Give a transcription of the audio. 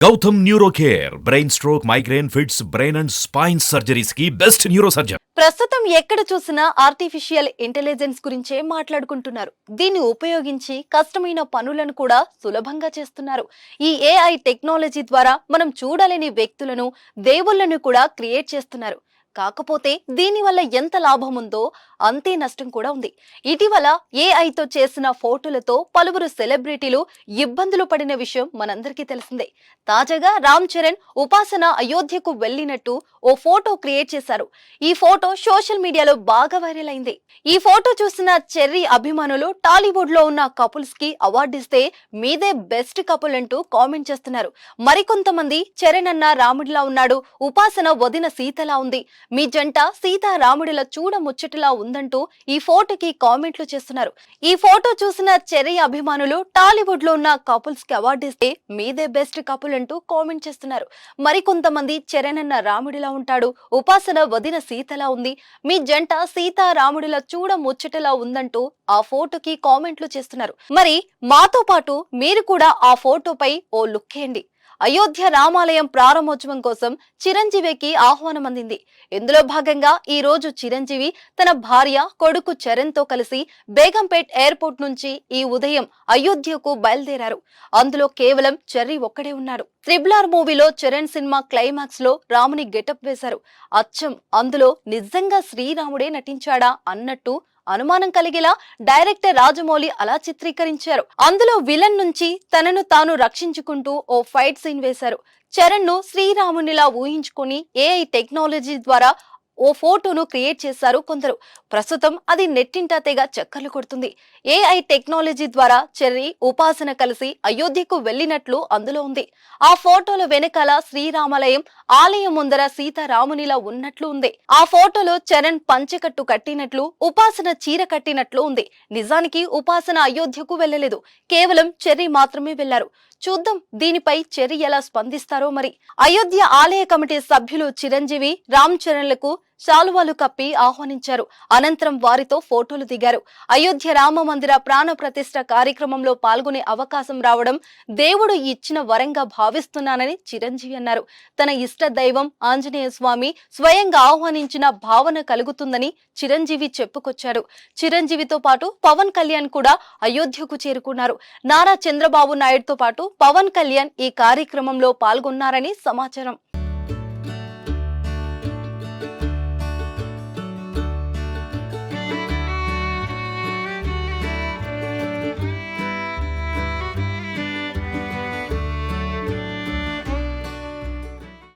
Gautam neuro care brain stroke migraine fits brain and spine surgeries కి best neuro surgeon. ప్రస్తుతం ఎక్కడ చూసినా artificial intelligence గురించే మాట్లాడుకుంటున్నారు. దీన్ని ఉపయోగించి కష్టమైన పనులను కూడా సులభంగా చేస్తున్నారు. ఈ ఏఐ టెక్నాలజీ ద్వారా మనం చూడలేని వ్యక్తులను, దేవుళ్లను కూడా క్రియేట్ చేస్తున్నారు. కాకపోతే దీనివల్ల ఎంత లాభం ఉందో అంతే నష్టం కూడా ఉంది. ఇటీవల ఏఐతో చేసిన ఫోటోలతో పలువురు సెలబ్రిటీలు ఇబ్బందులు పడిన విషయం మనందరికీ తెలిసిందే. తాజాగా రామ్ చరణ్, ఉపాసన అయోధ్యకు వెళ్లినట్టు ఓ ఫోటో క్రియేట్ చేశారు. ఈ ఫోటో సోషల్ మీడియాలో బాగా వైరల్ అయింది. ఈ ఫోటో చూసిన చెర్రీ అభిమానులు టాలీవుడ్ లో ఉన్న కపుల్స్ కి అవార్డు ఇస్తే మీదే బెస్ట్ కపుల్ అంటూ కామెంట్ చేస్తున్నారు. మరికొంతమంది చరణ్ అన్న రాముడిలా ఉన్నాడు, ఉపాసన వదిన సీతలా ఉంది, మీ జంట సీతారాముడిలా చూడ ముచ్చటలా ఉందంటూ ఈ ఫోటోకి కామెంట్లు చేస్తున్నారు. ఈ ఫోటో చూసిన చెర్రీ అభిమానులు టాలీవుడ్ లో ఉన్న కపుల్స్ కి అవార్డు ఇస్తే మీదే బెస్ట్ కపుల్ అంటూ కామెంట్ చేస్తున్నారు. మరికొంతమంది చరణ్ అన్న రాముడిలా ఉంటాడు, ఉపాసన వదిన సీతలా ఉంది, మీ జంట సీతారాముడిలా చూడ ముచ్చటలా ఉందంటూ ఆ ఫోటోకి కామెంట్లు చేస్తున్నారు. మరి మాతో పాటు మీరు కూడా ఆ ఫోటోపై ఓ లుక్ వేయండి. అయోధ్య రామాలయం ప్రారంభోత్సవం కోసం చిరంజీవికి ఆహ్వానం అందింది. ఇందులో భాగంగా ఈ రోజు చిరంజీవి తన భార్య, కొడుకు చరణ్ తో కలిసి బేగంపేట్ ఎయిర్పోర్ట్ నుంచి ఈ ఉదయం అయోధ్యకు బయలుదేరారు. అందులో కేవలం చెర్రీ ఒక్కడే ఉన్నాడు. త్రిబుల్ మూవీలో చరణ్ సినిమా క్లైమాక్స్ లో రాముని గెటప్ వేశారు. అచ్చం అందులో నిజంగా శ్రీరాముడే నటించాడా అన్నట్టు అనుమానం కలిగేలా డైరెక్టర్ రాజమౌళి అలా చిత్రీకరించారు. అందులో విలన్ నుంచి తనను తాను రక్షించుకుంటూ ఓ ఫైట్ సీన్ వేశారు. చరణ్ ను శ్రీరామునిలా ఊహించుకుని ఏఐ టెక్నాలజీ ద్వారా ఓ ఫోటోను క్రియేట్ చేశారు కొందరు. ప్రస్తుతం అది నెట్టింట తెగ చక్కర్లు కొడుతుంది. ఏఐ టెక్నాలజీ ద్వారా చెర్రీ, ఉపాసన కలిసి అయోధ్యకు వెళ్లినట్లు అందులో ఉంది. ఆ ఫోటోల వెనకాల శ్రీరామాలయం ఆలయం ముందర సీతారామునిలా ఉన్నట్లు ఉంది. ఆ ఫోటోలో చరణ్ పంచెకట్టు కట్టినట్లు, ఉపాసన చీర కట్టినట్లు ఉంది. నిజానికి ఉపాసన అయోధ్యకు వెళ్లలేదు, కేవలం చెర్రీ మాత్రమే వెళ్లారు. చూద్దాం దీనిపై చెర్రీ ఎలా స్పందిస్తారో మరి. అయోధ్య ఆలయ కమిటీ సభ్యులు చిరంజీవి, రామ్ చరణ్లకు శాలువాలు కప్పి ఆహ్వానించారు. అనంతరం వారితో ఫోటోలు దిగారు. అయోధ్య రామ మందిర ప్రాణ ప్రతిష్ఠ కార్యక్రమంలో పాల్గొనే అవకాశం రావడం దేవుడు ఇచ్చిన వరంగా భావిస్తున్నానని చిరంజీవి అన్నారు. తన ఇష్ట దైవం ఆంజనేయ స్వామి స్వయంగా ఆహ్వానించిన భావన కలుగుతుందని చిరంజీవి చెప్పుకొచ్చాడు. చిరంజీవితో పాటు పవన్ కళ్యాణ్ కూడా అయోధ్యకు చేరుకున్నారు. నారా చంద్రబాబు నాయుడుతో పాటు పవన్ కళ్యాణ్ ఈ కార్యక్రమంలో పాల్గొన్నారని సమాచారం.